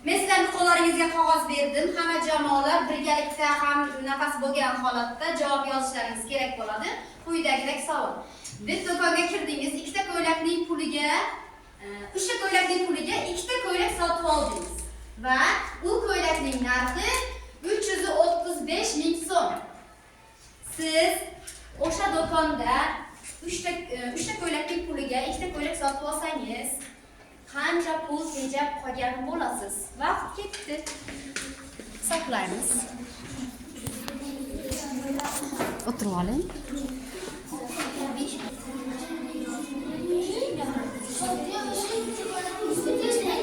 Men sizlarning qo'llaringizga qog'oz berdim. Hamma jamoalar birgalikda ham nafas bo'lgan holatda javob yozishlaringiz kerak bo'ladi. Quyidagidek savol. Biz do'konga kirdingiz, ikkita ko'ylakning puliga, uchta ko'ylakning puliga ikkita ko'ylak sotib oldingiz va u ko'ylakning narxi 335 ming so'm. Siz o'sha do'konda uchta ko'ylakning puliga ikkita ko'ylak sotib olsangiz, qancha pul tejab qolgan bo'lasiz? Vaqt ketdi. Hisoblaymiz. O'tirib oling.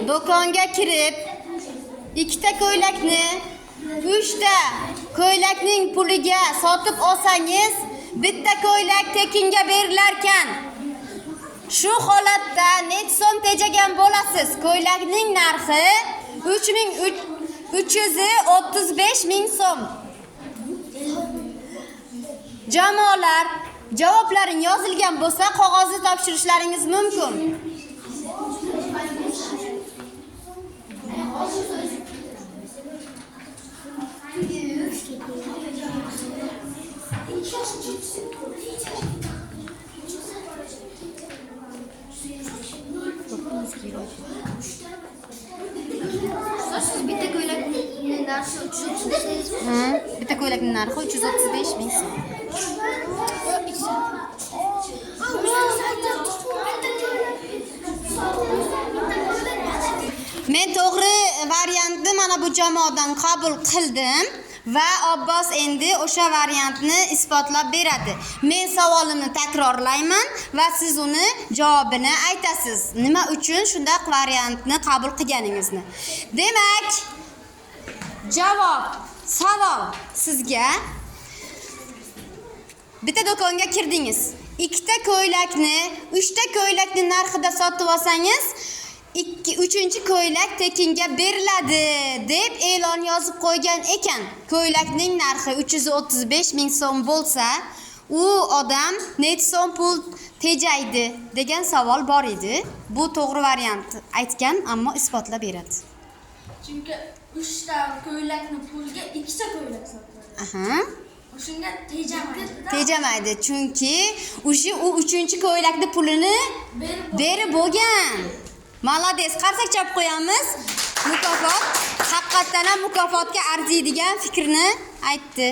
Do'konga kirib, ikkita ko'ylakni uchta ko'ylakning puliga sotib olsangiz, bitta ko'ylak tekinga berilarkan. Shu holatda necha so'm tejagan bo'lasiz? Ko'ylakning narxi 335 ming so'm. Jamoalar, javoblaring yozilgan bo'lsa, qog'ozni topshirishlaringiz mumkin. Bitta ko'ylakning narxi 335 Bitta ko'ylakning narxi 335 ming so'm. Men to'g'ri variantni mana bu jamoadan qabul qildim va Abbos endi o'sha variantni isbotlab beradi. Men savolimni takrorlayman va siz uni javobini aytasiz. Nima uchun shunday variantni qabul qilganingizni. Demak, javob savol sizga. Bitta do'konga kirdingiz. Ikkita ko'ylakni, uchta ko'ylakning narxida sotib olsangiz, uchinchi ko'ylak tekinga beriladi deb e'lon yozib qo'ygan ekan. Ko'ylakning narxi 335 ming so'm bo'lsa, u odam necha so'm pul tejaydi degan savol bor edi. Bu to'g'ri variant aytgan, ammo isbotlab beradi. Chunki 3 ta ko'ylakning puliga ikkita ko'ylak sotiladi. Aha. Shunga tejamaydi. Tejamaydi, chunki u uchinchi ko'ylakni pulini berib bo'lgan. Malades, qarsak chap qo'yamiz. Mukofot haqiqatan ham mukofotga arziydigan fikrni aytdi.